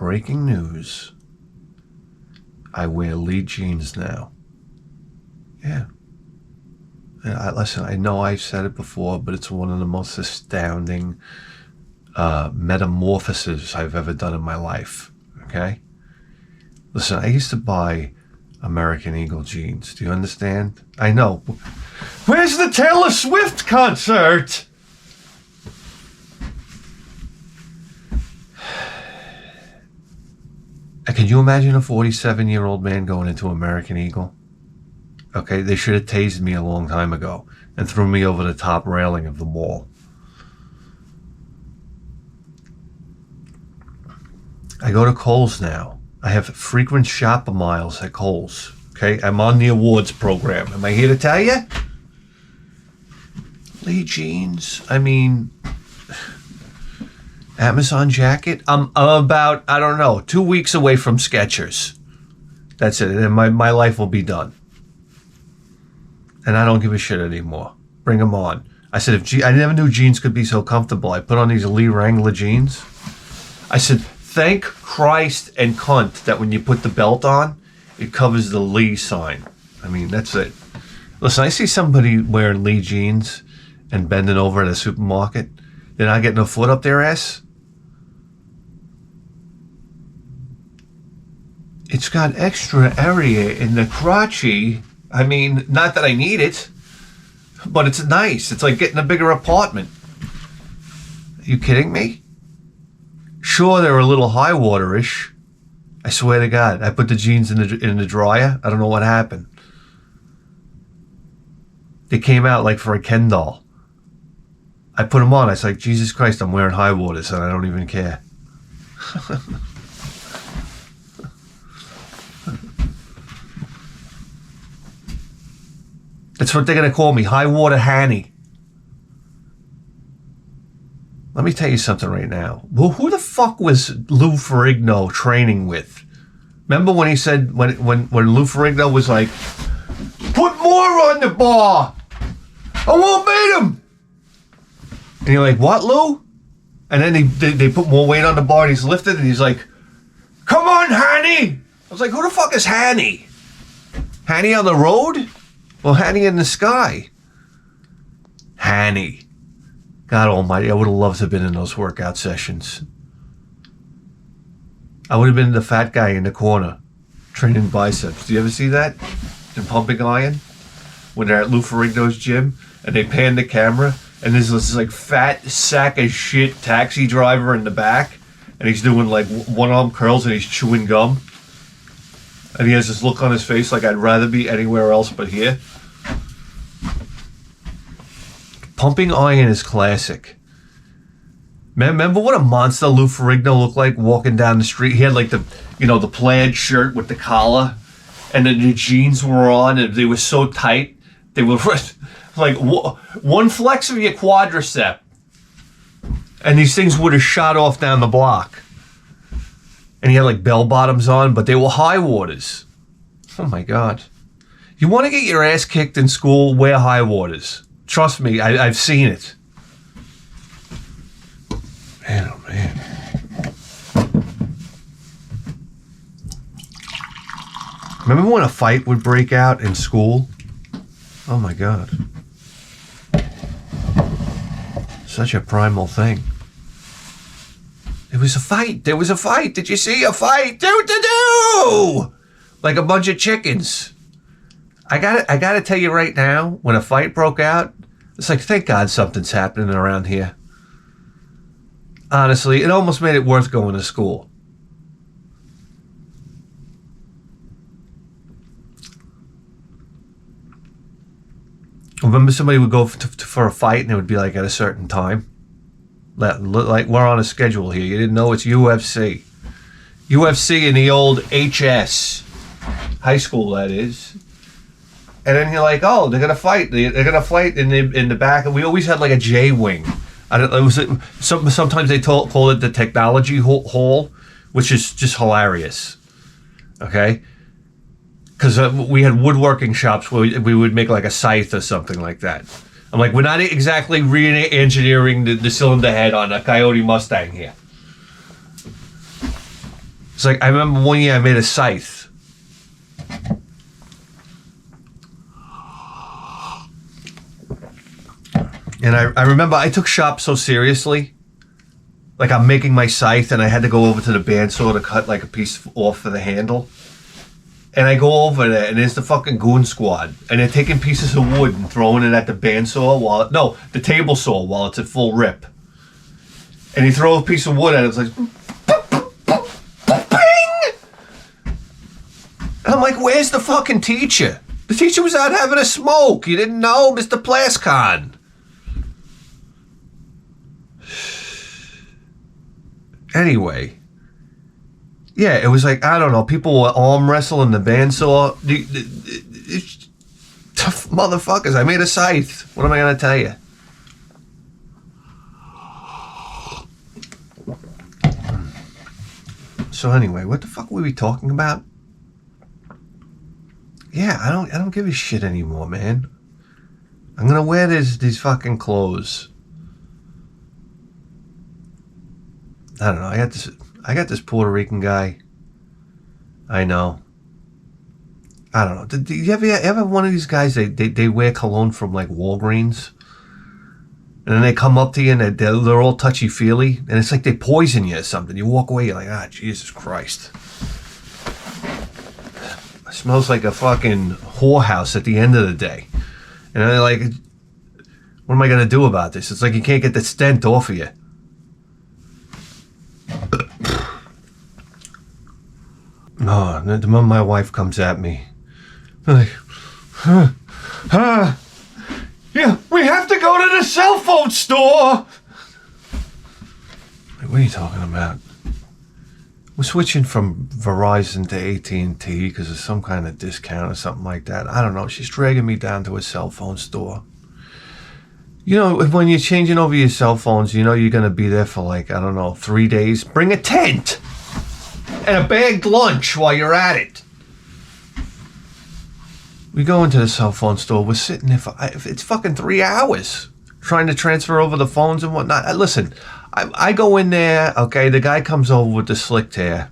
breaking news. I wear Lee jeans now. Yeah. Listen, I know I've said it before, but it's one of the most astounding metamorphoses I've ever done in my life. Okay? Listen, I used to buy American Eagle jeans. Do you understand? I know. Where's the Taylor Swift concert? Can you imagine a 47-year-old man going into American Eagle? Okay, they should have tased me a long time ago and threw me over the top railing of the mall. I go to Kohl's now. I have frequent shopper miles at Kohl's. Okay, I'm on the awards program. Am I here to tell you? Lee jeans. I mean, Amazon jacket. I'm about, I don't know, 2 weeks away from Skechers. That's it. And my life will be done. And I don't give a shit anymore. Bring them on. I said, I never knew jeans could be so comfortable. I put on these Lee Wrangler jeans. I said, thank Christ and cunt that when you put the belt on, it covers the Lee sign. I mean, that's it. Listen, I see somebody wearing Lee jeans and bending over at a supermarket. They're not getting a foot up their ass. It's got extra area in the crotchy. I mean, not that I need it, but it's nice. It's like getting a bigger apartment. Are you kidding me? Sure, they're a little high water-ish. I swear to God, I put the jeans in the dryer. I don't know what happened. They came out like for a Ken doll. I put them on. I was like, Jesus Christ, I'm wearing high waters and I don't even care. That's what they're going to call me, high water Hany. Let me tell you something right now. Well, who the fuck was Lou Ferrigno training with? Remember when he said, when Lou Ferrigno was like, put more on the bar. I won't beat him. And you're like, what, Lou? And then they put more weight on the bar and he's lifted and he's like, come on, Hany. I was like, who the fuck is Hany? Hany on the road? Well, Hany in the sky. Hany. God almighty, I would have loved to have been in those workout sessions. I would have been the fat guy in the corner training biceps. Do you ever see that? In pumping iron? When they're at Lou Ferrigno's gym and they pan the camera and there's this like fat sack of shit taxi driver in the back and he's doing like one-arm curls and he's chewing gum. And he has this look on his face like I'd rather be anywhere else but here. Pumping iron is classic. Remember what a monster Lou Ferrigno looked like walking down the street? He had like the, you know, the plaid shirt with the collar, and then the jeans were on, and they were so tight. They were like one flex of your quadricep, and these things would have shot off down the block. And he had like bell bottoms on, but they were high waters. Oh my God. You want to get your ass kicked in school, wear high waters. Trust me, I've seen it. Man, oh man. Remember when a fight would break out in school? Oh my God. Such a primal thing. It was a fight. There was a fight. Did you see a fight? Do! Like a bunch of chickens. I gotta tell you right now, when a fight broke out, it's like, thank God something's happening around here. Honestly, it almost made it worth going to school. Remember somebody would go for a fight and it would be like at a certain time? Like we're on a schedule here. You didn't know it's UFC. UFC in the old HS. High school, that is. And then you're like, oh, they're gonna fight. They're gonna fight in the back. And we always had like a J wing. Sometimes they call it the technology hall, which is just hilarious. Okay, because we had woodworking shops where we would make like a scythe or something like that. I'm like, we're not exactly re-engineering the cylinder head on a Coyote Mustang here. It's like, I remember one year I made a scythe. And I remember I took shop so seriously. Like, I'm making my scythe, and I had to go over to the bandsaw to cut like a piece off for the handle. And I go over there, and there's the fucking goon squad, and they're taking pieces of wood and throwing it at the bandsaw the table saw while it's at full rip. And he throws a piece of wood at it, it's like, bing! And I'm like, where's the fucking teacher? The teacher was out having a smoke. You didn't know, Mr. Plascon. Anyway, yeah, it was like, I don't know, people were arm wrestling the bandsaw. Tough motherfuckers. I made a scythe. What am I going to tell you? So anyway, what the fuck were we talking about? Yeah, I don't give a shit anymore, man. I'm going to wear these fucking clothes. I don't know. I got this Puerto Rican guy. I know. I don't know. Do you ever one of these guys? They wear cologne from like Walgreens, and then they come up to you and they're all touchy feely, and it's like they poison you or something. You walk away, you're like, ah, Jesus Christ. It smells like a fucking whorehouse at the end of the day, and they're like, what am I gonna do about this? It's like you can't get the scent off of you. Oh, the moment my wife comes at me, like, yeah, we have to go to the cell phone store. Like, what are you talking about? We're switching from Verizon to AT&T because of some kind of discount or something like that. I don't know. She's dragging me down to a cell phone store. You know, when you're changing over your cell phones, you know you're going to be there for like, I don't know, 3 days. Bring a tent and a bagged lunch while you're at it. We go into the cell phone store. We're sitting there for, it's fucking 3 hours trying to transfer over the phones and whatnot. Listen, I go in there, okay, the guy comes over with the slicked hair.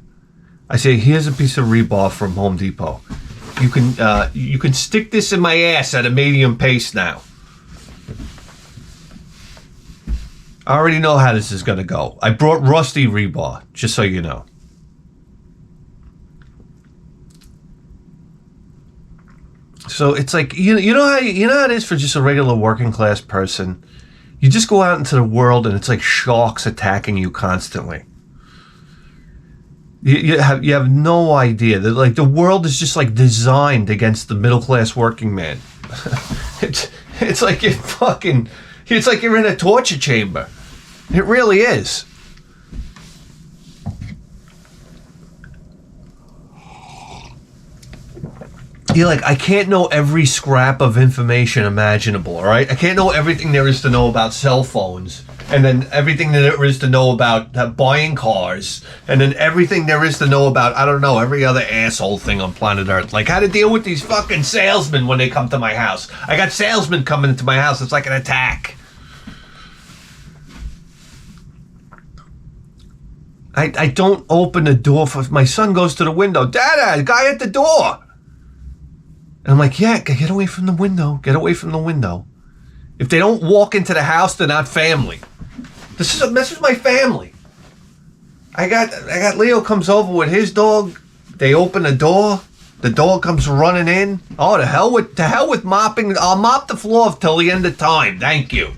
I say, here's a piece of rebar from Home Depot. You can stick this in my ass at a medium pace now. I already know how this is going to go. I brought rusty rebar, just so you know. So it's like, you know how it is for just a regular working class person. You just go out into the world and it's like sharks attacking you constantly. You have no idea that like the world is just like designed against the middle class working man. It's like it's like you're in a torture chamber. It really is. You're like, I can't know every scrap of information imaginable, all right? I can't know everything there is to know about cell phones, and then everything there is to know about buying cars, and then everything there is to know about, I don't know, every other asshole thing on planet Earth. Like how to deal with these fucking salesmen when they come to my house. I got salesmen coming into my house. It's like an attack. I don't open the door for... My son goes to the window. Dada, guy at the door. And I'm like, yeah, get away from the window. Get away from the window. If they don't walk into the house, they're not family. This is my family. I got Leo comes over with his dog. They open the door. The dog comes running in. Oh, to hell with mopping. I'll mop the floor till the end of time. Thank you.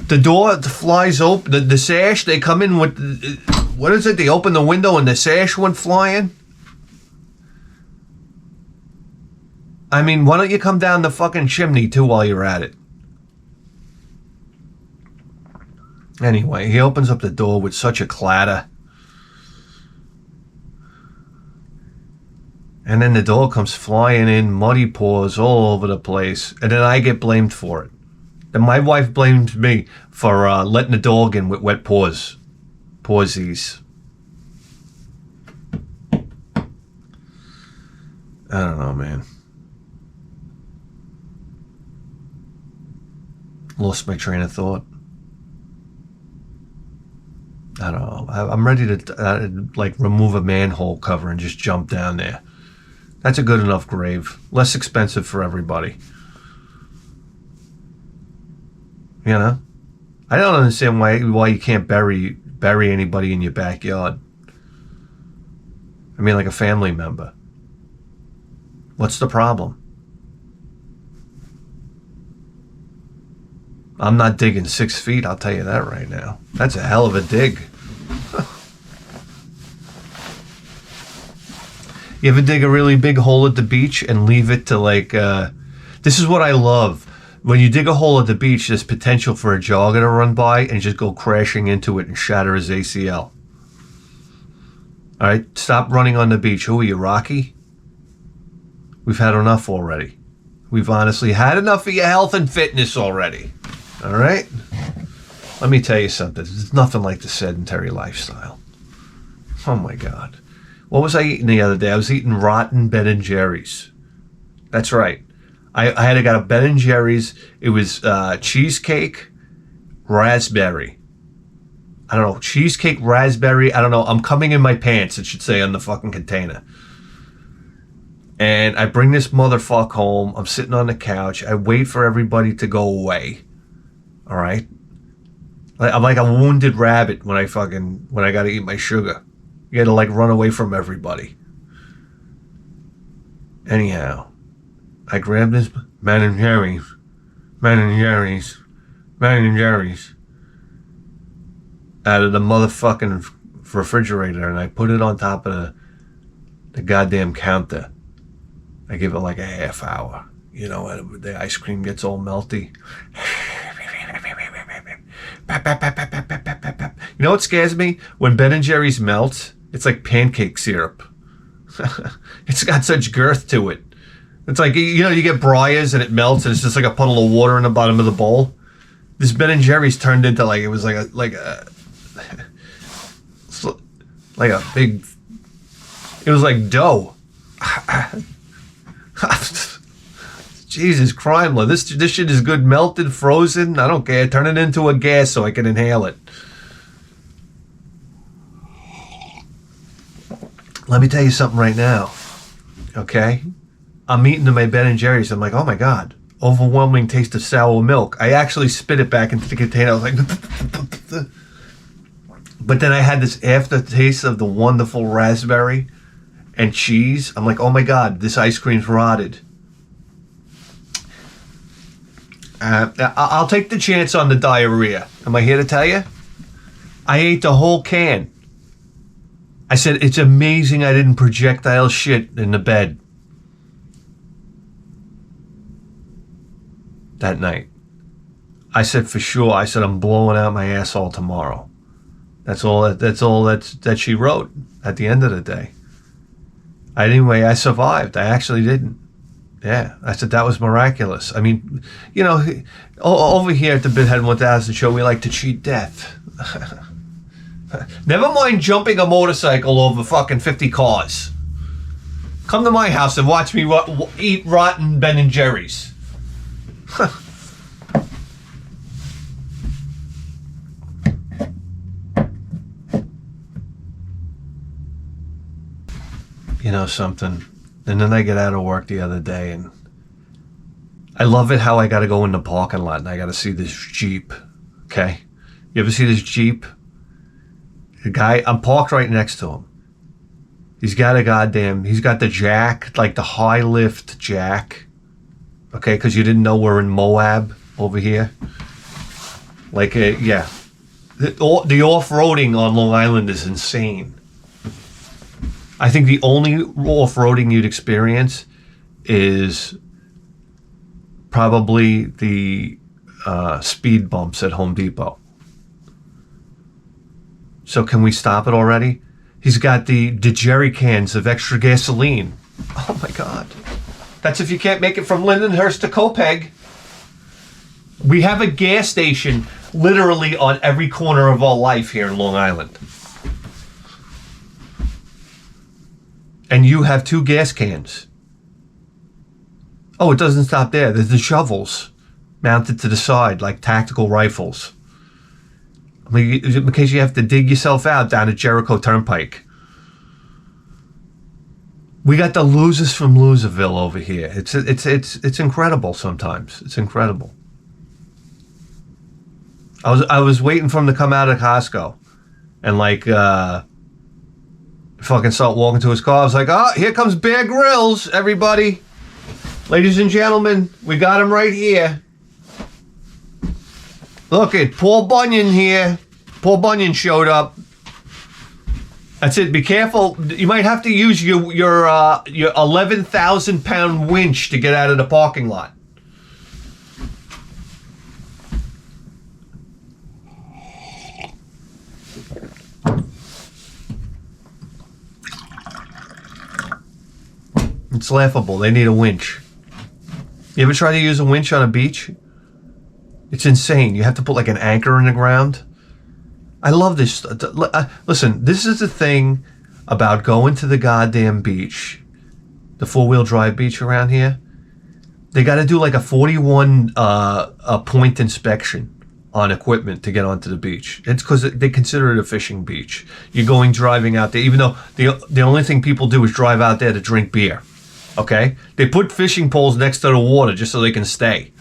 The door flies open. The sash, they come in with... What is it? They open the window and the sash went flying? I mean, why don't you come down the fucking chimney, too, while you're at it? Anyway, he opens up the door with such a clatter. And then the door comes flying in, muddy paws all over the place. And then I get blamed for it. Then my wife blamed me for letting the dog in with wet paws. Pawsies. I don't know, man. Lost my train of thought. I don't know. I'm ready to like remove a manhole cover and just jump down there. That's a good enough grave. Less expensive for everybody. You know? I don't understand why you can't bury anybody in your backyard. I mean, like a family member. What's the problem? I'm not digging 6 feet, I'll tell you that right now. That's a hell of a dig. You ever dig a really big hole at the beach and leave it to like, this is what I love. When you dig a hole at the beach, there's potential for a jogger to run by and just go crashing into it and shatter his ACL. All right, stop running on the beach. Who are you, Rocky? We've had enough already. We've honestly had enough of your health and fitness already. All right? Let me tell you something. There's nothing like the sedentary lifestyle. Oh my God. What was I eating the other day? I was eating rotten Ben & Jerry's. That's right. I had got a Ben & Jerry's. It was cheesecake, raspberry. I don't know. Cheesecake, raspberry. I don't know. I'm coming in my pants, it should say on the fucking container. And I bring this motherfucker home. I'm sitting on the couch. I wait for everybody to go away. All right? I'm like a wounded rabbit when I got to eat my sugar. You got to like run away from everybody. Anyhow, I grabbed this Ben & Jerry's out of the motherfucking refrigerator, and I put it on top of the goddamn counter. I give it like a half hour. You know, the ice cream gets all melty. You know what scares me? When Ben & Jerry's melts, it's like pancake syrup. It's got such girth to it. It's like, you know, you get Breyers and it melts and it's just like a puddle of water in the bottom of the bowl. This Ben & Jerry's turned into like, it was like a big, it was like dough. Jesus Crimler, this shit is good melted, frozen. I don't care. Turn it into a gas so I can inhale it. Let me tell you something right now. Okay? I'm eating my Ben & Jerry's. I'm like, oh my God, overwhelming taste of sour milk. I actually spit it back into the container. I was like, but then I had this aftertaste of the wonderful raspberry and cheese. I'm like, oh my God, this ice cream's rotted. I'll take the chance on the diarrhea. Am I here to tell you? I ate the whole can. I said, it's amazing I didn't projectile shit in the bed that night. I said, for sure. I said, I'm blowing out my asshole tomorrow. That's all that she wrote at the end of the day. Anyway, I survived. I actually didn't. Yeah, I said that was miraculous. I mean, you know, over here at the Bithead 1000 show, we like to cheat death. Never mind jumping a motorcycle over fucking 50 cars. Come to my house and watch me eat rotten Ben & Jerry's. You know something? And then I get out of work the other day and I love it how I got to go in the parking lot and I got to see this Jeep. Okay? You ever see this Jeep? The guy, I'm parked right next to him. He's got the jack, like the high lift jack. Okay? Because you didn't know we're in Moab over here. Like, yeah. The off-roading on Long Island is insane. I think the only off-roading you'd experience is probably the speed bumps at Home Depot. So can we stop it already? He's got the jerry cans of extra gasoline. Oh my God. That's if you can't make it from Lindenhurst to Copeg. We have a gas station literally on every corner of our life here in Long Island. And you have 2 gas cans. Oh, it doesn't stop there. There's the shovels mounted to the side like tactical rifles. I mean, in case you have to dig yourself out down at Jericho Turnpike. We got the losers from Loserville over here. It's incredible sometimes. It's incredible. I was waiting for him to come out of Costco and like fucking start walking to his car. I was like, oh, here comes Bear Grylls, everybody. Ladies and gentlemen, we got him right here. Look at Paul Bunyan here. Paul Bunyan showed up. That's it. Be careful. You might have to use your 11,000-pound winch to get out of the parking lot. It's laughable. They need a winch. You ever try to use a winch on a beach? It's insane. You have to put like an anchor in the ground. I love this. Listen, this is the thing about going to the goddamn beach, the four-wheel drive beach around here. They got to do like a 41 point inspection on equipment to get onto the beach. It's because they consider it a fishing beach. You're going driving out there, even though the only thing people do is drive out there to drink beer. Okay? They put fishing poles next to the water just so they can stay.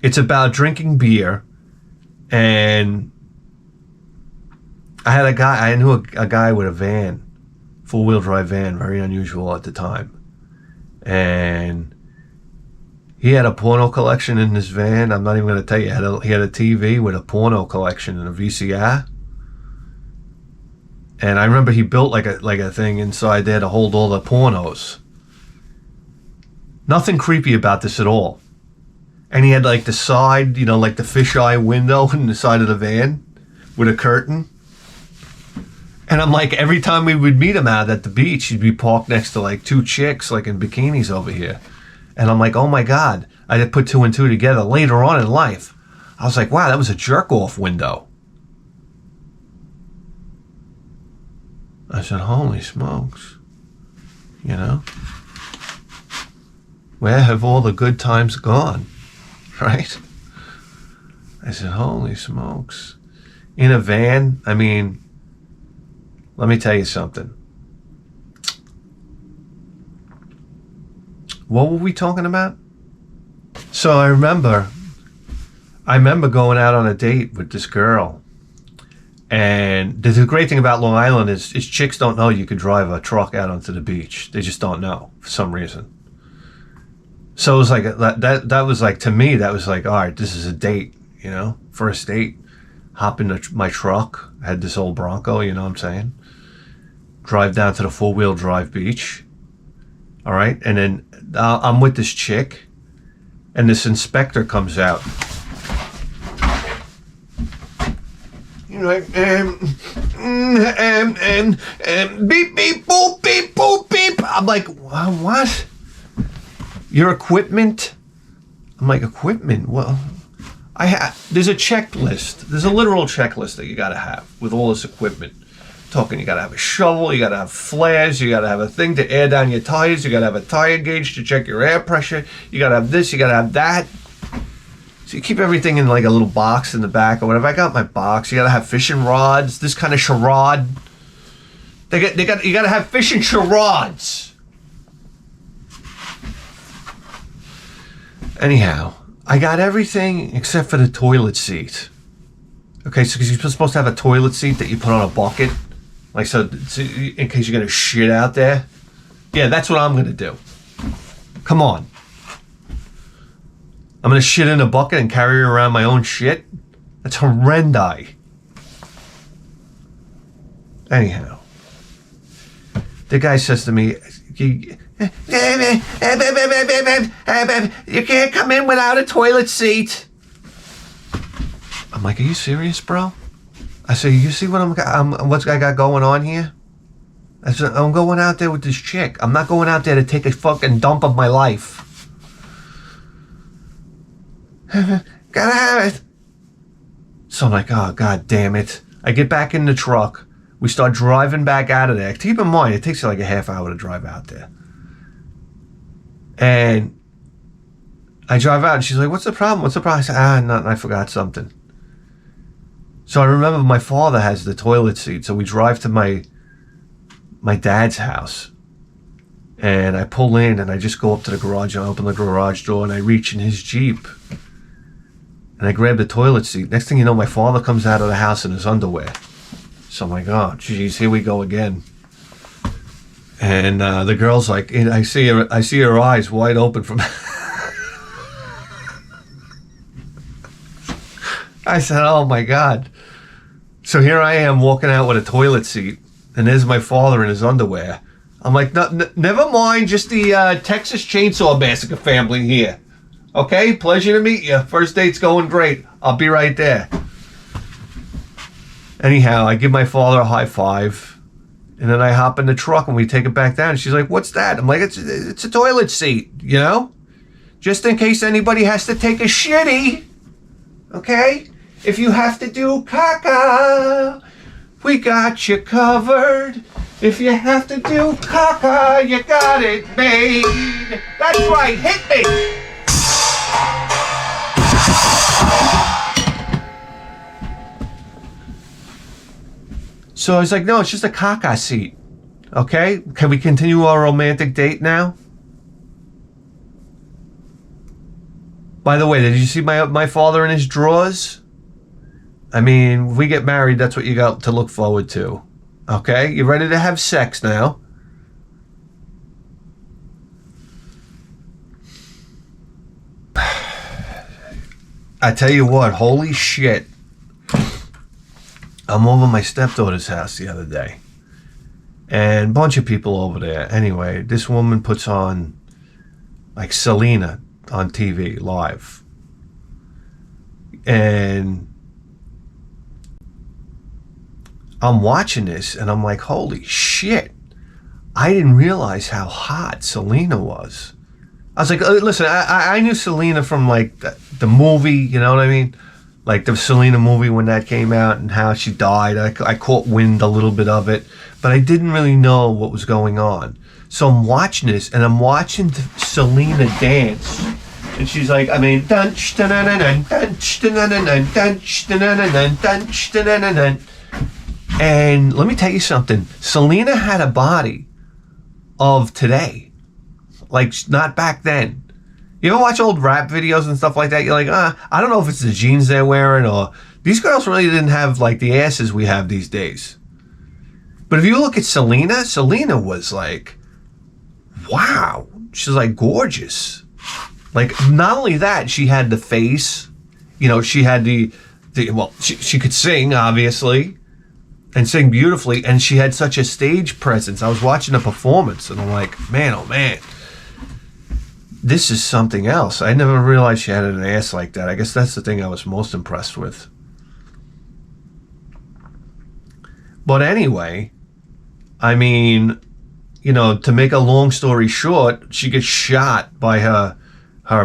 It's about drinking beer. And I knew a guy with a van, four-wheel drive van, very unusual at the time. And he had a porno collection in his van. I'm not even going to tell you. He had a TV with a porno collection and a VCR. And I remember he built like a thing inside there to hold all the pornos. Nothing creepy about this at all. And he had like the side, like the fisheye window in the side of the van with a curtain. And I'm like, every time we would meet him out at the beach, he'd be parked next to like two chicks like in bikinis over here. And I'm like, oh my God. I had put two and two together later on in life. I was like, wow, that was a jerk-off window. I said, holy smokes. Where have all the good times gone? Right? I said, holy smokes. In a van, I mean, let me tell you something. What were we talking about? So I remember going out on a date with this girl. And the great thing about Long Island is chicks don't know you could drive a truck out onto the beach. They just don't know for some reason. So it was like that was like, to me, that was like, all right, this is a date, first date. Hop in my truck. I had this old Bronco, you know what I'm saying? Drive down to the four-wheel drive beach. All right. And then I'm with this chick and this inspector comes out. Like, beep, beep, boop, beep, boop, beep. I'm like, what? Your equipment? I'm like, equipment? Well, there's a checklist. There's a literal checklist that you got to have with all this equipment. Talking, you got to have a shovel, you got to have flares, you got to have a thing to air down your tires, you got to have a tire gauge to check your air pressure, you got to have this, you got to have that. So you keep everything in like a little box in the back or whatever. I got my box. You got to have fishing rods, this kind of charade. You got to have fishing charades. Anyhow, I got everything except for the toilet seat. Okay, so because you're supposed to have a toilet seat that you put on a bucket, like so in case you're gonna shit out there. Yeah, that's what I'm gonna do. Come on. I'm gonna shit in a bucket and carry around my own shit? That's horrendi. Anyhow, the guy says to me, you can't come in without a toilet seat. I'm like, are you serious, bro? I say, you see what what's I got going on here? I said, I'm going out there with this chick. I'm not going out there to take a fucking dump of my life. Gotta have it. So I'm like, oh, God damn it. I get back in the truck. We start driving back out of there. Keep in mind, it takes you like a half hour to drive out there. And I drive out and she's like, what's the problem? What's the problem? I said, nothing. I forgot something. So I remember my father has the toilet seat. So we drive to my dad's house. And I pull in and I just go up to the garage and I open the garage door and I reach in his Jeep. And I grab the toilet seat. Next thing you know, my father comes out of the house in his underwear. So I'm like, oh, geez, here we go again. And the girl's like, I see her eyes wide open from... I said, oh my God. So here I am walking out with a toilet seat, and there's my father in his underwear. I'm like, never mind, just the Texas Chainsaw Massacre family here. Okay, pleasure to meet you. First date's going great. I'll be right there. Anyhow, I give my father a high five, and then I hop in the truck and we take it back down. She's like, what's that? I'm like, it's a toilet seat, you know? Just in case anybody has to take a shitty. Okay? If you have to do caca, we got you covered. If you have to do caca, you got it made. That's right, hit me. So I was like, no, it's just a caca seat. Okay? Can we continue our romantic date now? By the way, did you see my father in his drawers? I mean, if we get married, that's what you got to look forward to. Okay? You ready to have sex now? I tell you what, holy shit. I'm over my stepdaughter's house the other day. And a bunch of people over there. Anyway, this woman puts on, like, Selena on TV live. And I'm watching this and I'm like, holy shit. I didn't realize how hot Selena was. I was like, listen, I knew Selena from like the movie, you know what I mean? Like the Selena movie when that came out and how she died. I caught wind a little bit of it, but I didn't really know what was going on. So I'm watching this and I'm watching Selena dance. And she's like, I mean, and let me tell you something. Selena had a body of today. Like, not back then. You ever watch old rap videos and stuff like that? You're like, I don't know if it's the jeans they're wearing or... These girls really didn't have, like, the asses we have these days. But if you look at Selena, Selena was like, wow. She's, like, gorgeous. Like, not only that, she had the face. You know, she had she could sing, obviously. And sing beautifully, and she had such a stage presence. I was watching a performance, and I'm like, man, oh man, this is something else. I never realized she had an ass like that. I guess that's the thing I was most impressed with. But anyway, I mean, you know, to make a long story short, she gets shot by her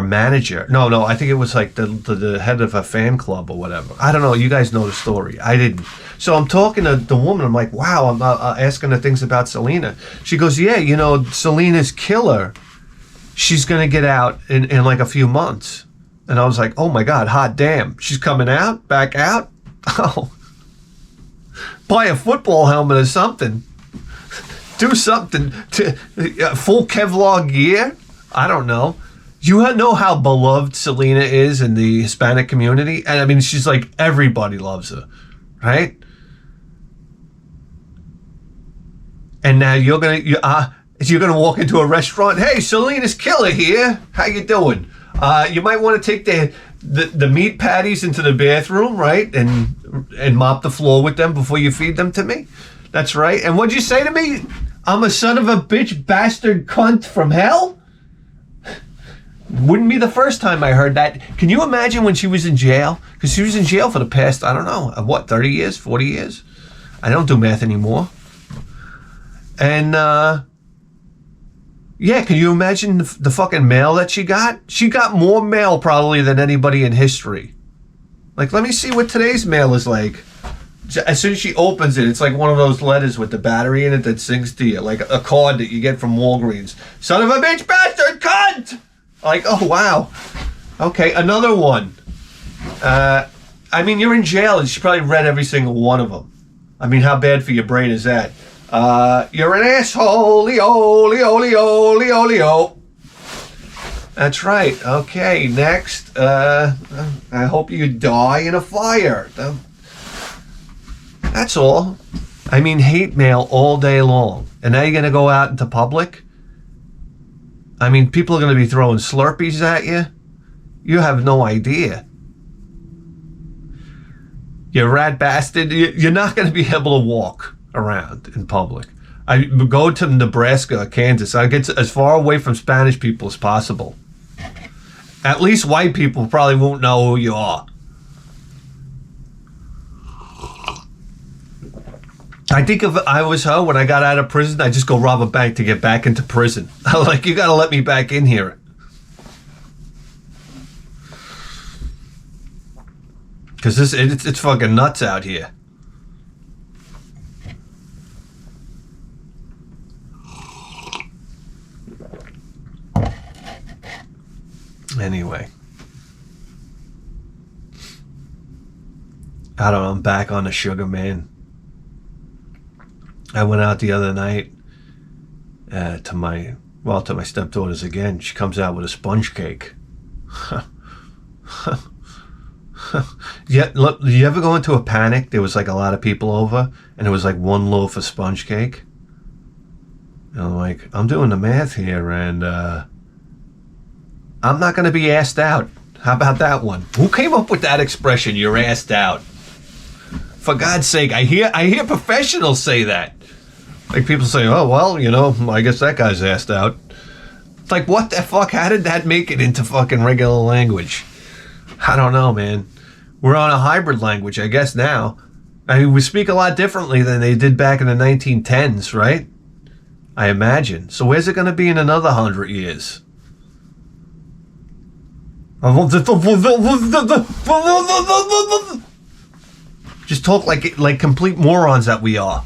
manager. No, I think it was like the head of a fan club or whatever. I don't know. You guys know the story. I didn't. So I'm talking to the woman. I'm like, wow, I'm asking her things about Selena. She goes, yeah, you know, Selena's killer. She's going to get out in like a few months. And I was like, oh my God, hot damn. She's coming out, back out. Oh, buy a football helmet or something. Do something to full Kevlar gear. I don't know. You know how beloved Selena is in the Hispanic community? And I mean, she's like, everybody loves her, right? And now you're gonna walk into a restaurant. Hey, Selena's killer here. How you doing? You might want to take the meat patties into the bathroom, right? And mop the floor with them before you feed them to me. That's right. And what'd you say to me? I'm a son of a bitch, bastard, cunt from hell? Wouldn't be the first time I heard that. Can you imagine when she was in jail? Because she was in jail for the past, I don't know, 30 years, 40 years? I don't do math anymore. And, yeah, can you imagine the fucking mail that she got? She got more mail probably than anybody in history. Like, let me see what today's mail is like. As soon as she opens it, it's like one of those letters with the battery in it that sings to you. Like a card that you get from Walgreens. Son of a bitch, bastard, cunt! Like, oh, wow. Okay, another one. I mean, you're in jail, and she probably read every single one of them. I mean, how bad for your brain is that? You're an asshole, Leo, Leo, Leo, Leo, Leo. That's right. Okay, next. I hope you die in a fire. That's all. I mean, hate mail all day long. And now you're going to go out into public? I mean, people are going to be throwing Slurpees at you. You have no idea. You rat bastard. You're not going to be able to walk around in public. I go to Nebraska or Kansas. I get as far away from Spanish people as possible. At least white people probably won't know who you are. I think if I was her, when I got out of prison, I'd just go rob a bank to get back into prison. Like, you got to let me back in here. Because it's fucking nuts out here. Anyway. I don't know, I'm back on the sugar, man. I went out the other night to my stepdaughter's again. She comes out with a sponge cake. Yeah, look, you ever go into a panic? There was like a lot of people over, and it was like one loaf of sponge cake. And I'm like, I'm doing the math here, and I'm not going to be asked out. How about that one? Who came up with that expression? You're asked out. For God's sake, I hear professionals say that. Like, people say, oh, well, you know, I guess that guy's asked out. It's like, what the fuck? How did that make it into fucking regular language? I don't know, man. We're on a hybrid language, I guess, now. I mean, we speak a lot differently than they did back in the 1910s, right? I imagine. So where's it going to be in another 100 years? Just talk like complete morons that we are.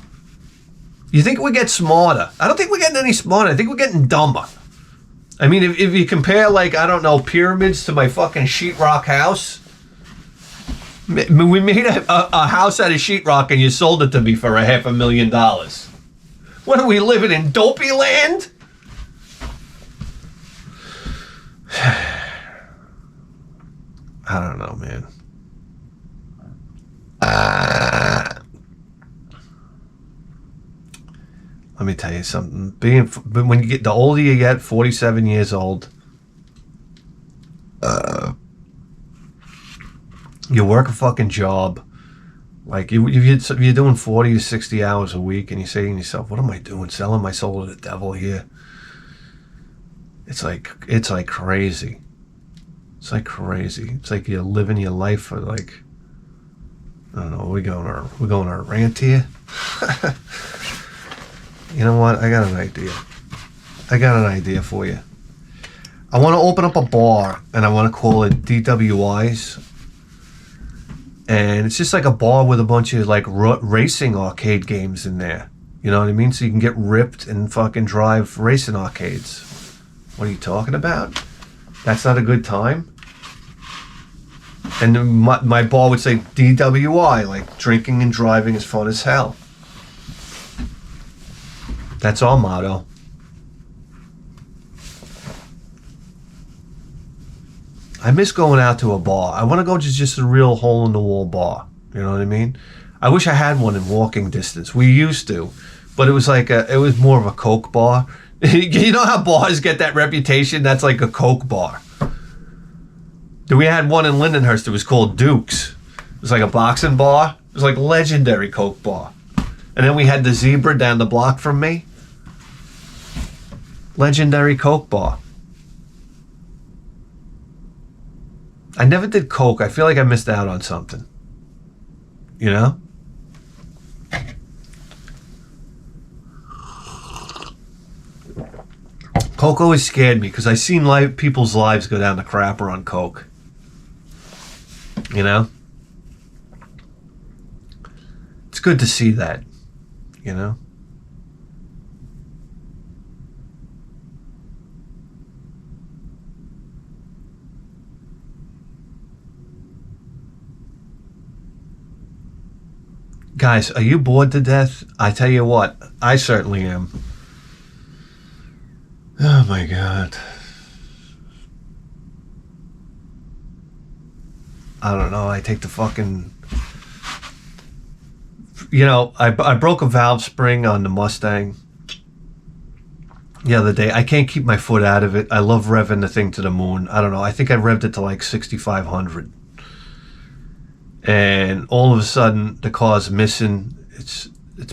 You think we get smarter? I don't think we're getting any smarter. I think we're getting dumber. I mean, if you compare, like, I don't know, pyramids to my fucking sheetrock house. We made a house out of sheetrock and you sold it to me for $500,000. What are we living in, dopey land? I don't know, man. Let me tell you something. When you get, the older you get, 47 years old, you work a fucking job. Like, you're doing 40 to 60 hours a week, and you're saying to yourself, what am I doing? Selling my soul to the devil here? It's like crazy. It's like crazy. It's like you're living your life for, like, I don't know, we're going on a rant here. You know what? I got an idea for you. I want to open up a bar, and I want to call it DWI's. And it's just like a bar with a bunch of, like, racing arcade games in there. You know what I mean? So you can get ripped and fucking drive racing arcades. What are you talking about? That's not a good time? And my bar would say DWI, like, drinking and driving is fun as hell. That's our motto. I miss going out to a bar. I want to go to just a real hole-in-the-wall bar. You know what I mean? I wish I had one in walking distance. We used to, but it was like it was more of a Coke bar. You know how bars get that reputation? That's like a Coke bar. We had one in Lindenhurst. It was called Duke's. It was like a boxing bar. It was like a legendary Coke bar. And then we had the Zebra down the block from me. Legendary Coke bar. I never did Coke. I feel like I missed out on something. You know? Coke always scared me because I seen people's lives go down the crapper on Coke. You know? It's good to see that. You know? Guys, are you bored to death? I tell you what, I certainly am. Oh my God. I don't know. I take the fucking... You know, I broke a valve spring on the Mustang the other day. I can't keep my foot out of it. I love revving the thing to the moon. I don't know. I think I revved it to like 6,500. And all of a sudden, the car's missing. It's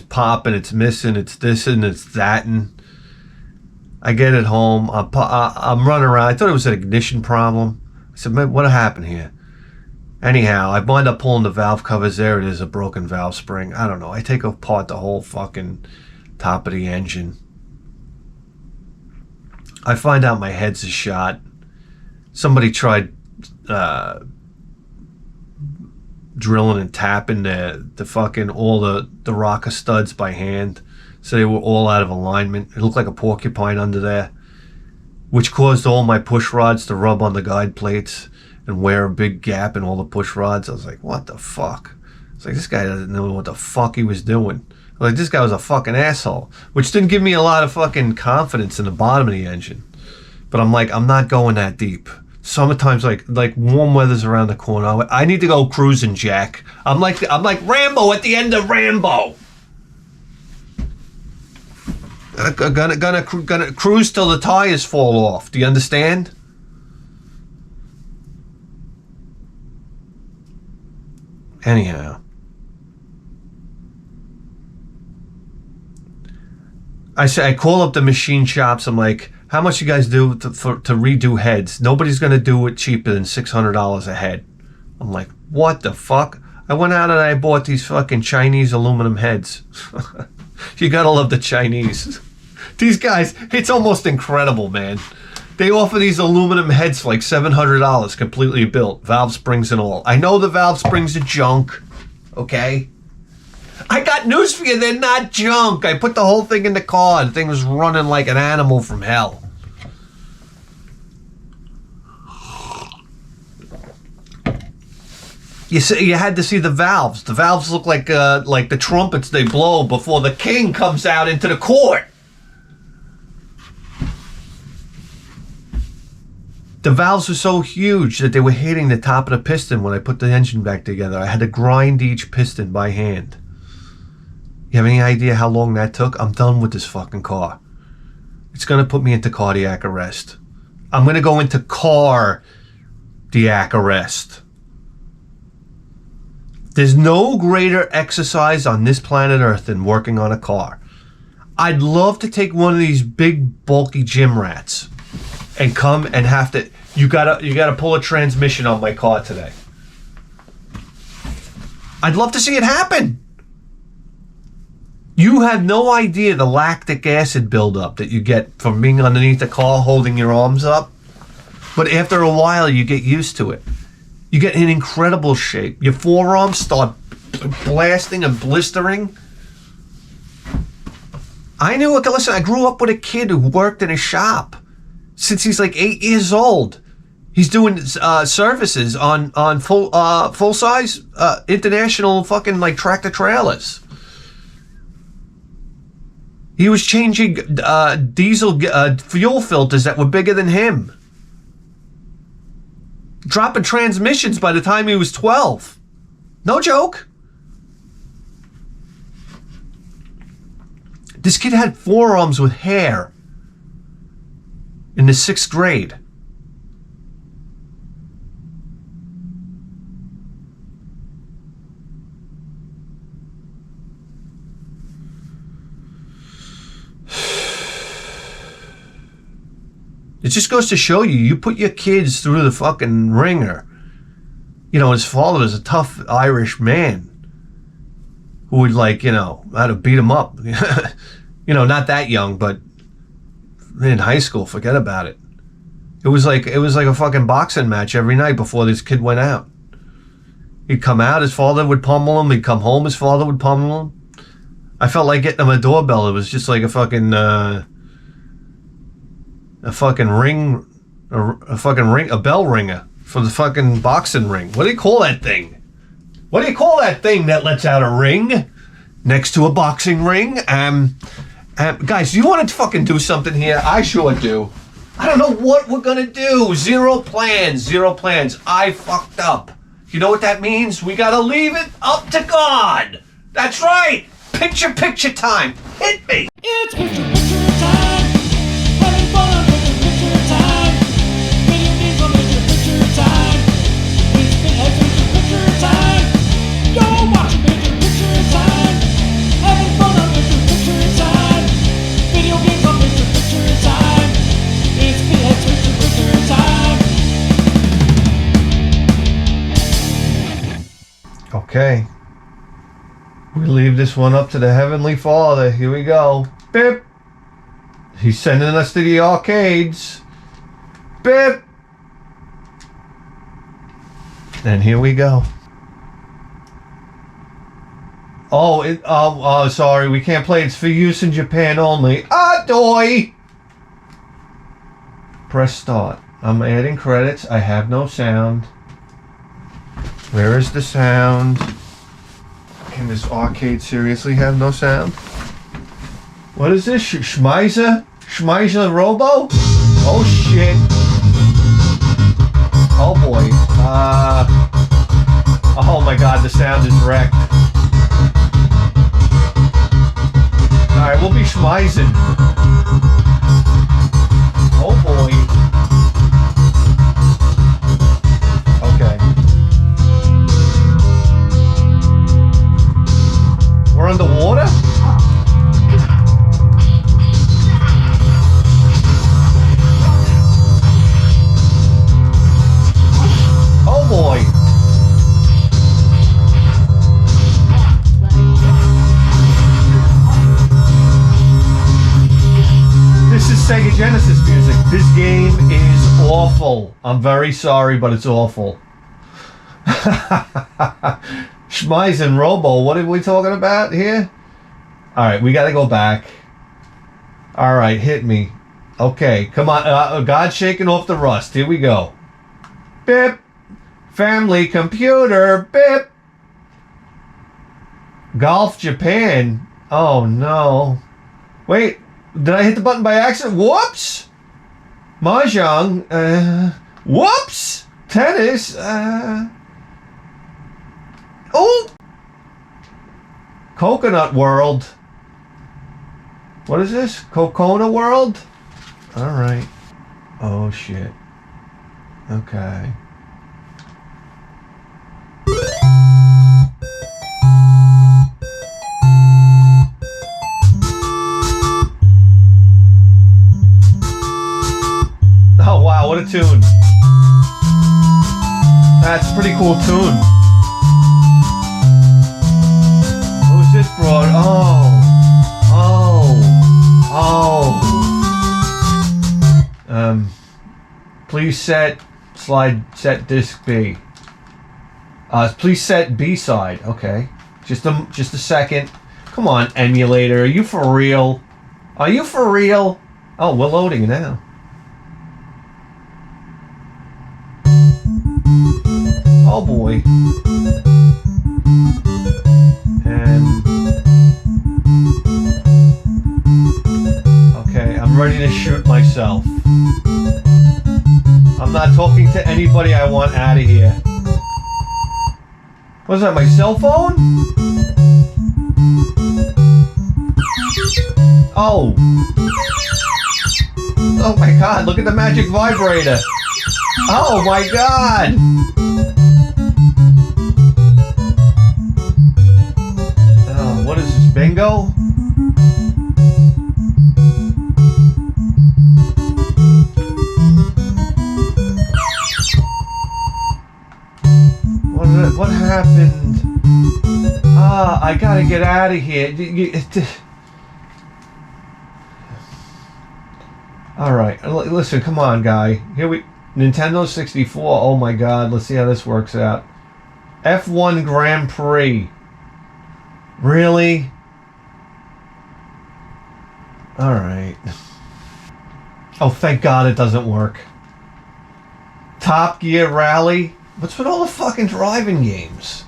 popping. It's missing. It's this and it's that. And I get it home. I'm running around. I thought it was an ignition problem. I said, man, what happened here? Anyhow, I wind up pulling the valve covers. There it is, a broken valve spring. I don't know. I take apart the whole fucking top of the engine. I find out my head's a shot. Somebody tried drilling and tapping the fucking all the rocker studs by hand, so they were all out of alignment. It looked like a porcupine under there, which caused all my push rods to rub on the guide plates and wear a big gap in all the push rods. I was like, what the fuck? It's like, this guy doesn't know what the fuck he was doing. Like, this guy was a fucking asshole, which didn't give me a lot of fucking confidence in the bottom of the engine. But I'm like, I'm not going that deep. Sometimes, like warm weather's around the corner. I need to go cruising, Jack. I'm like Rambo at the end of Rambo. Gonna cruise till the tires fall off. Do you understand? Anyhow, I call up the machine shops. I'm like, how much you guys do to redo heads? Nobody's gonna do it cheaper than $600 a head. I'm like, what the fuck? I went out and I bought these fucking Chinese aluminum heads. You gotta love the Chinese. These guys, it's almost incredible, man. They offer these aluminum heads for like $700, completely built, valve springs and all. I know the valve springs are junk, okay? I got news for you, they're not junk. I put the whole thing in the car. The thing was running like an animal from hell. You had to see the valves. The valves look like the trumpets they blow before the king comes out into the court. The valves were so huge that they were hitting the top of the piston when I put the engine back together. I had to grind each piston by hand. You have any idea how long that took? I'm done with this fucking car. It's going to put me into cardiac arrest. I'm going to go into cardiac arrest. There's no greater exercise on this planet Earth than working on a car. I'd love to take one of these big, bulky gym rats and come and have to, you gotta pull a transmission on my car today. I'd love to see it happen. You have no idea the lactic acid buildup that you get from being underneath the car holding your arms up. But after a while, you get used to it. You get in incredible shape. Your forearms start blasting and blistering. I knew, listen, I grew up with a kid who worked in a shop since he's like 8 years old. He's doing services on full size international fucking like tractor trailers. He was changing diesel fuel filters that were bigger than him. Dropping transmissions by the time he was 12. No joke. This kid had forearms with hair in the 6th grade. It just goes to show you, you put your kids through the fucking ringer. You know, his father was a tough Irish man who would, like, you know, how to beat him up. You know, not that young, but in high school, forget about it. It was like a fucking boxing match every night before this kid went out. He'd come out, his father would pummel him. He'd come home, his father would pummel him. I felt like getting him a doorbell. It was just like a fucking a bell ringer for the fucking boxing ring. What do you call that thing? What do you call that thing that lets out a ring? next to a boxing ring. Guys, do you want to fucking do something here? I sure do. I don't know what we're gonna do. Zero plans. I fucked up. You know what that means? We gotta leave it up to God. That's right. Picture time. Hit me. It's picture time. Having fun on picture time. Video games on picture time. It's picture time. Yo, watch picture time. Having fun on picture time. Video games on picture time. It's picture time. Okay. We leave this one up to the Heavenly Father. Here we go. Bip. He's sending us to the arcades. Bip. And here we go. Oh, sorry. We can't play. It's for use in Japan only. Doi. Press start. I'm adding credits. I have no sound. Where is the sound? Can this arcade seriously have no sound? What is this? Schmeiser? Schmeiser Robo? Oh shit. Oh boy. Oh my god, the sound is wrecked. Alright, we'll be schmeising. Oh boy. Okay. We're underwater? Oh boy. This is Sega Genesis music. This game is awful. I'm very sorry, but it's awful. Schmeiser Robo, what are we talking about here? Alright, we gotta go back. Alright, hit me. Okay, come on. God's shaking off the rust. Here we go. Bip. Family computer. Bip. Golf Japan. Oh no. Wait, did I hit the button by accident? Whoops. Mahjong. Whoops. Tennis. Oh! Coconut World. What is this? Cocona World? Alright. Oh shit. Okay. Oh wow, what a tune. That's a pretty cool tune. This broad. Please set disc B. Please set B side. Okay, just a second. Come on, emulator. Are you for real? Are you for real? Oh, we're loading now. Oh boy. Okay, I'm ready to shoot myself. I'm not talking to anybody. I want out of here. What's that, my cell phone? Oh. Oh my god, look at the magic vibrator. Oh my god. Oh, what is this, bingo? What happened? I gotta get out of here. Alright, listen, come on, guy. Here we... Nintendo 64. Oh my god, let's see how this works out. F1 Grand Prix. Really? Alright. Oh, thank god it doesn't work. Top Gear Rally? What's with all the fucking driving games?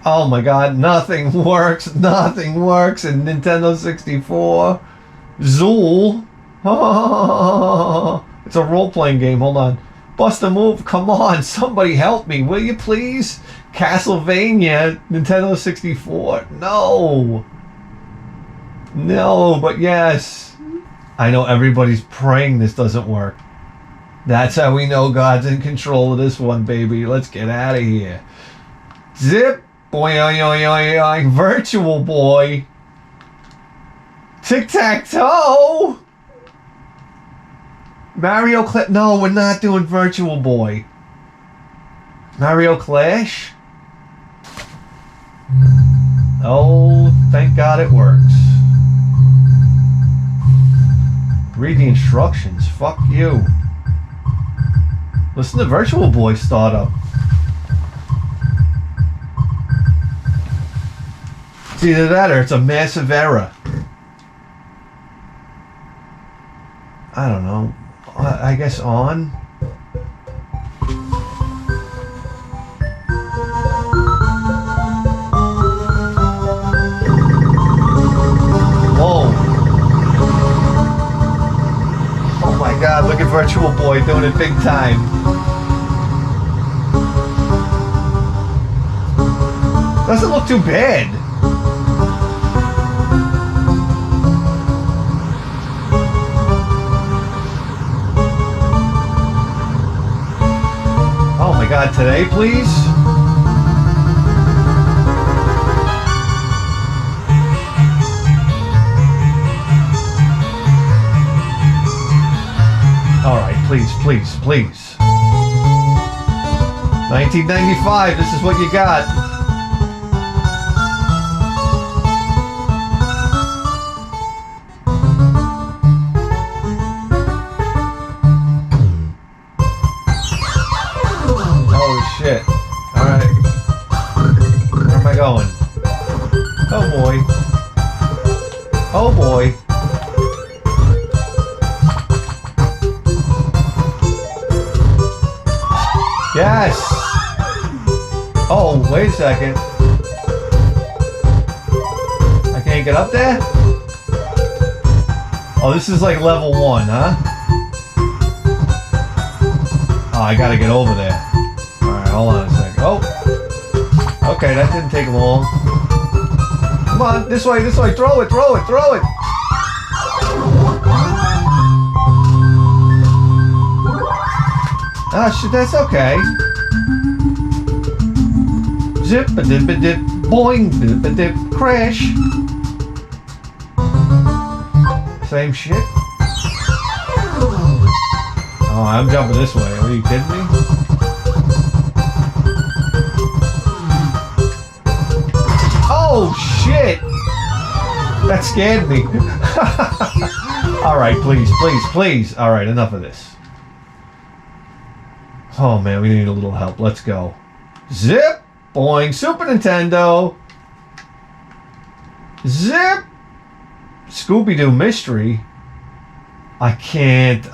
Oh my god, nothing works. Nothing works in Nintendo 64. Zool. It's a role-playing game. Hold on. Bust a move. Come on. Somebody help me. Will you please? Castlevania. Nintendo 64. No. No, but yes. I know everybody's praying this doesn't work. That's how we know God's in control of this one, baby. Let's get out of here. Zip. Boy, oy, oy, oy, oy. Virtual Boy. Tic-tac-toe. Mario Clash. No, we're not doing Virtual Boy. Mario Clash. Oh, thank God it works. Read the instructions. Fuck you. Listen to Virtual Boy start up. It's either that or it's a massive error. I don't know. I guess on. Whoa. Oh my god, look at Virtual Boy doing it big time. Doesn't look too bad. Oh my god, today, please? Alright, please, please, please. 1995, this is what you got. Shit. Alright. Where am I going? Oh boy. Oh boy. Yes! Oh, wait a second. I can't get up there? Oh, this is like level 1, huh? Oh, I gotta get over there. Hold on a second. Oh! Okay, that didn't take long. Come on, this way, this way. Throw it, throw it, throw it! Ah, shit, that's okay. Zip-a-dip-a-dip, boing, dip-a-dip, crash. Same shit. Oh, I'm jumping this way. Are you kidding me? Oh shit! That scared me. Alright, please, please, please. Alright, enough of this. Oh man, we need a little help. Let's go. Zip! Boing! Super Nintendo! Zip! Scooby-Doo Mystery. I can't.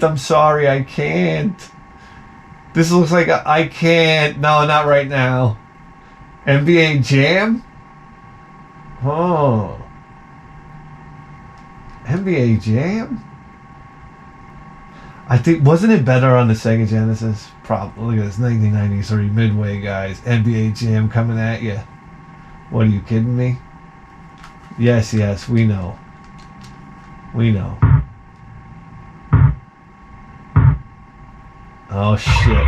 I'm sorry, I can't. This looks like I can't. No, not right now. NBA Jam? Oh. NBA Jam? I think, wasn't it better on the Sega Genesis? Probably. Look at this, 1993 Midway, guys. NBA Jam coming at you. What, are you kidding me? Yes, yes, we know. We know. Oh, shit.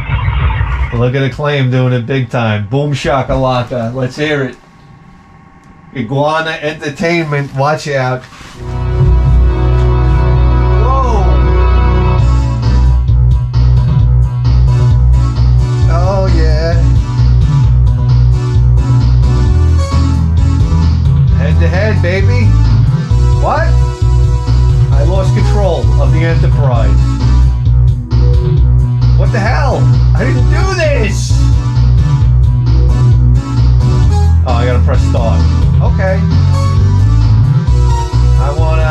Look at Acclaim doing it big time. Boom shakalaka. Let's hear it. Iguana Entertainment. Watch out. Whoa. Oh, yeah. Head to head, baby. What? I lost control of the Enterprise. What the hell? I didn't do this! Oh, I gotta press start. Okay. I want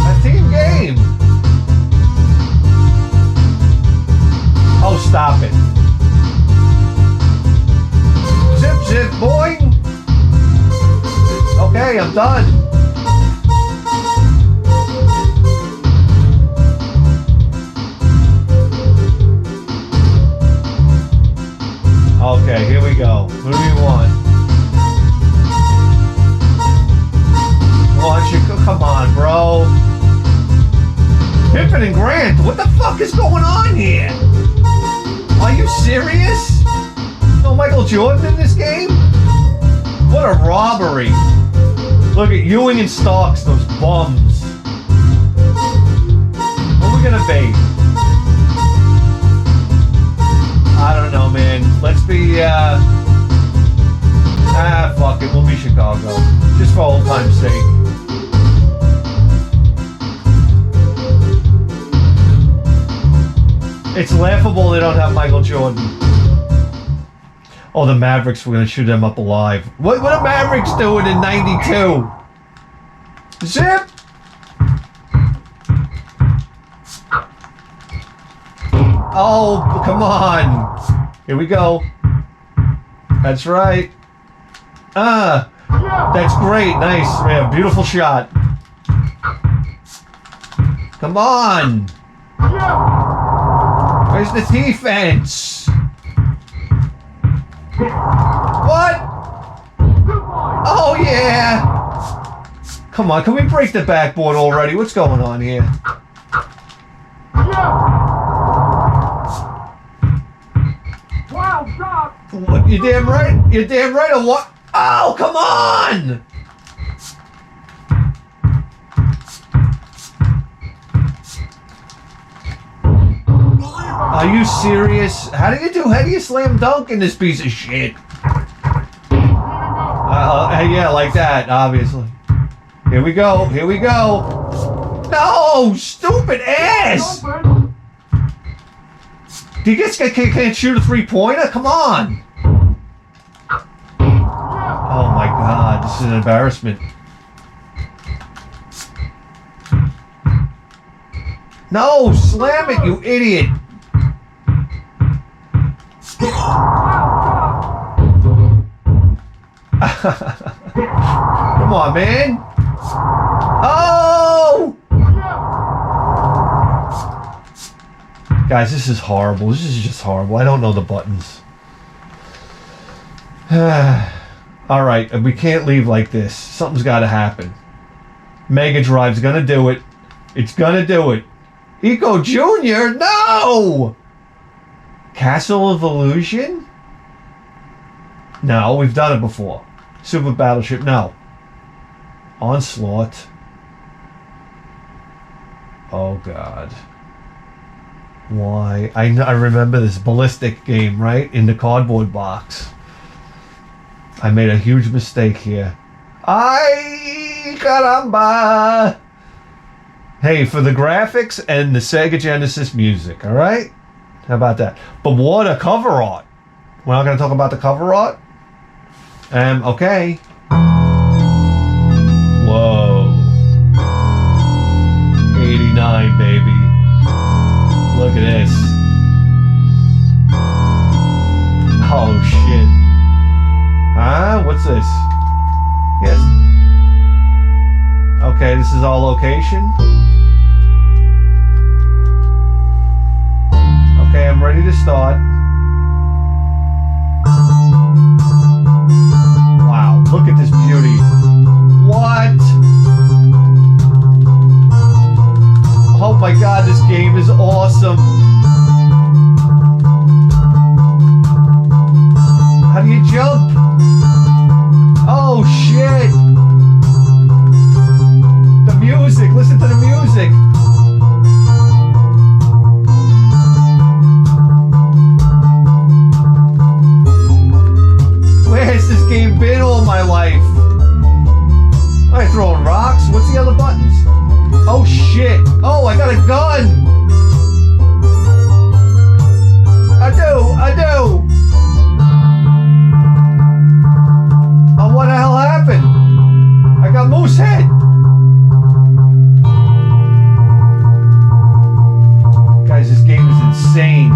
a team game. Oh, stop it. done. Okay, here we go. What do we want? Come on, bro. Pippin and Grant, what the fuck is going on here? Are you serious? No Michael Jordan in this game? What a robbery. Look at Ewing and Starks, those bums. What are we gonna be? I don't know, man. Let's be, fuck it. We'll be Chicago. Just for old time's sake. It's laughable they don't have Michael Jordan. Oh, the Mavericks, we're going to shoot them up alive. What are Mavericks doing in 92? Zip! Oh, come on. Here we go. That's right. That's great. Nice. Yeah, beautiful shot. Come on. Where's the defense? What? Oh, yeah. Come on, can we break the backboard already? What's going on here? Wow, stop! What, you damn right? You're damn right or what? Oh, come on! Are you serious? How do you slam dunk in this piece of shit? Yeah, like that, obviously. Here we go, here we go. No, stupid ass! Do you guys can't shoot a three-pointer? Come on! Oh my god, this is an embarrassment. No, slam it, you idiot! Come on, man! Oh! Guys, this is horrible. This is just horrible. I don't know the buttons. Alright, we can't leave like this. Something's got to happen. MEGADRIVE's gonna do it. It's gonna do it. Eco Jr., no! Castle of Illusion? No, we've done it before. Super Battleship, no. Onslaught. Oh god. Why? I remember this ballistic game, right? In the cardboard box. I made a huge mistake here. Ay, caramba! Hey, for the graphics and the Sega Genesis music, alright? How about that? But what a cover art. We're not going to talk about the cover art? Okay. Whoa. 89, baby. Look at this. Oh, shit. Huh? What's this? Yes. Okay, this is all location. Okay, I'm ready to start. Wow, look at this beauty. What? Oh my god, this game is awesome. How do you jump? Oh shit. The music, listen to the music. Where has this game been all my life? Am I throwing rocks? What's the other buttons? Oh shit! Oh, I got a gun! I do! Oh, what the hell happened? I got moose head! Guys, this game is insane.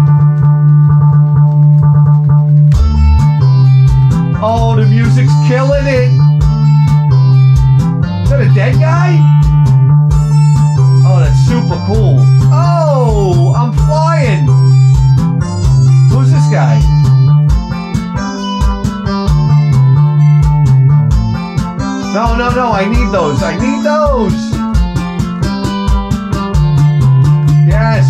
Oh, the music's killing it! no, I need those. I need those. Yes.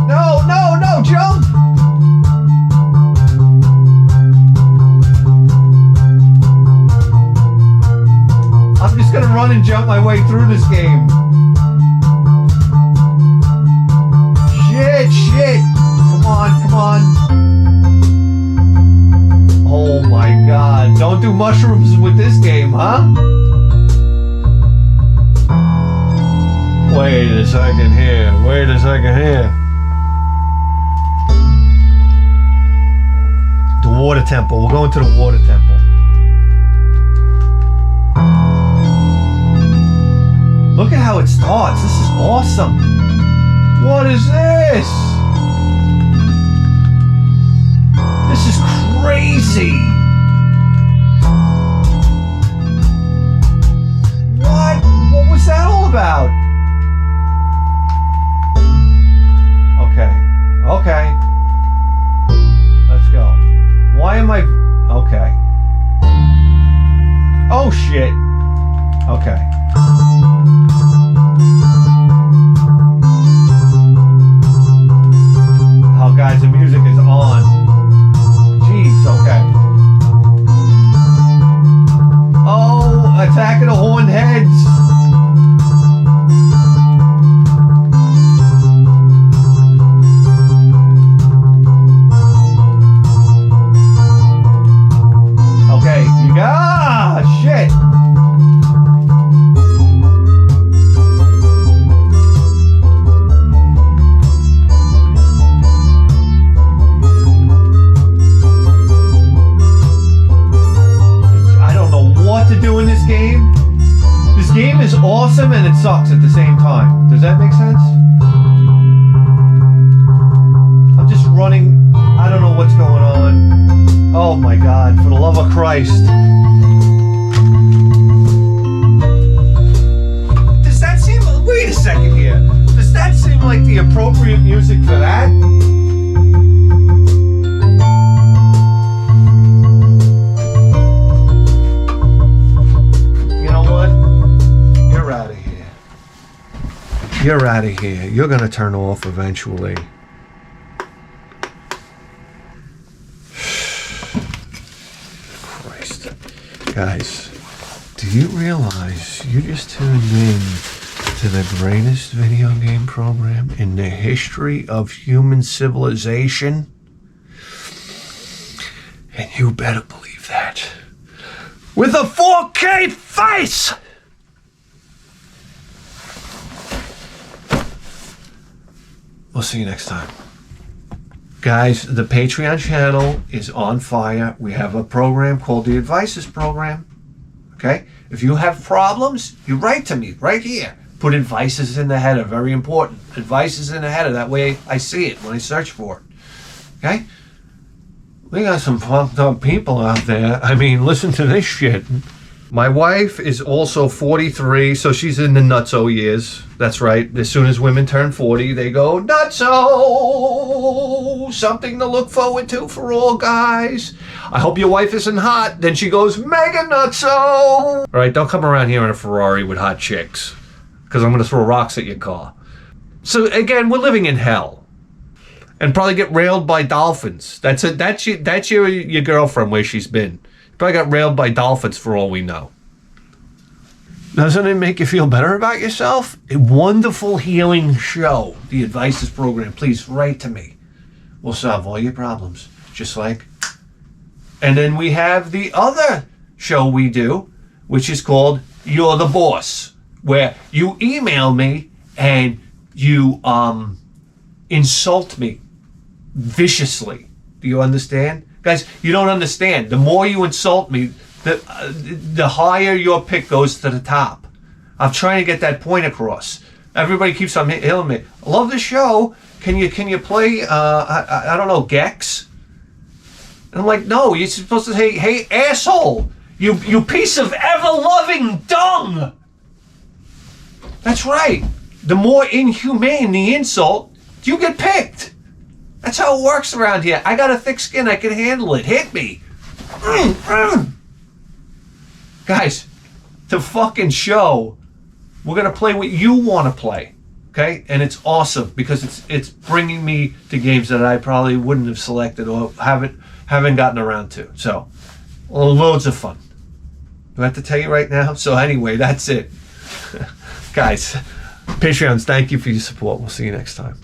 No, no, no, jump. I'm just gonna run and jump my way through this game. Shit, shit. Come on, come on. Oh my god. Don't do mushrooms with this game, huh? Wait a second here. Wait a second here. The water temple. We're going to the water temple. Look at how it starts. This is awesome. What is this? This is crazy. What? What was that all about? Okay. Okay. Let's go. Why am I... Okay. Oh, shit. Okay. Oh, guys, the music is on. Jeez, okay. Oh, Attack of the Horned Heads. Okay, you got... Ah, shit. Game is awesome and it sucks at the same time. Does that make sense? I'm just running. I don't know what's going on. Oh my god, for the love of Christ. Does that seem... Wait a second here. Does that seem like the appropriate music for that? You're out of here. You're going to turn off eventually. Christ. Guys, do you realize you just tuned in to the greatest video game program in the history of human civilization? And you better believe that. With a 4K face! We'll see you next time. Guys, the Patreon channel is on fire. We have a program called the Advices Program. Okay? If you have problems, you write to me right here. Put advices in the header. Very important. Advices in the header. That way I see it when I search for it. Okay? We got some fucked up people out there. I mean, listen to this shit. My wife is also 43, so she's in the nutso years. That's right. As soon as women turn 40, they go, nutso! Something to look forward to for all guys. I hope your wife isn't hot. Then she goes, mega nutso! All right, don't come around here in a Ferrari with hot chicks, because I'm going to throw rocks at your car. So, again, we're living in hell. And probably get railed by dolphins. That's your girlfriend where she's been. Probably got railed by dolphins for all we know. Doesn't it make you feel better about yourself? A wonderful healing show. The Advices Program. Please write to me. We'll solve all your problems. Just like... And then we have the other show we do, which is called You're the Boss, where you email me and you insult me viciously. Do you understand? Guys, you don't understand. The more you insult me, the higher your pick goes to the top. I'm trying to get that point across. Everybody keeps on hitting me. I love the show. Can you play, I don't know, Gex? And I'm like, no, you're supposed to say, hey, asshole, you piece of ever-loving dung. That's right. The more inhumane the insult, you get picked. That's how it works around here. I got a thick skin. I can handle it. Hit me. Guys, the fucking show, we're gonna play what you want to play, okay? And it's awesome because it's bringing me to games that I probably wouldn't have selected or haven't gotten around to. So, loads of fun. Do I have to tell you right now? So anyway, that's it. Guys, Patreons, thank you for your support. We'll see you next time.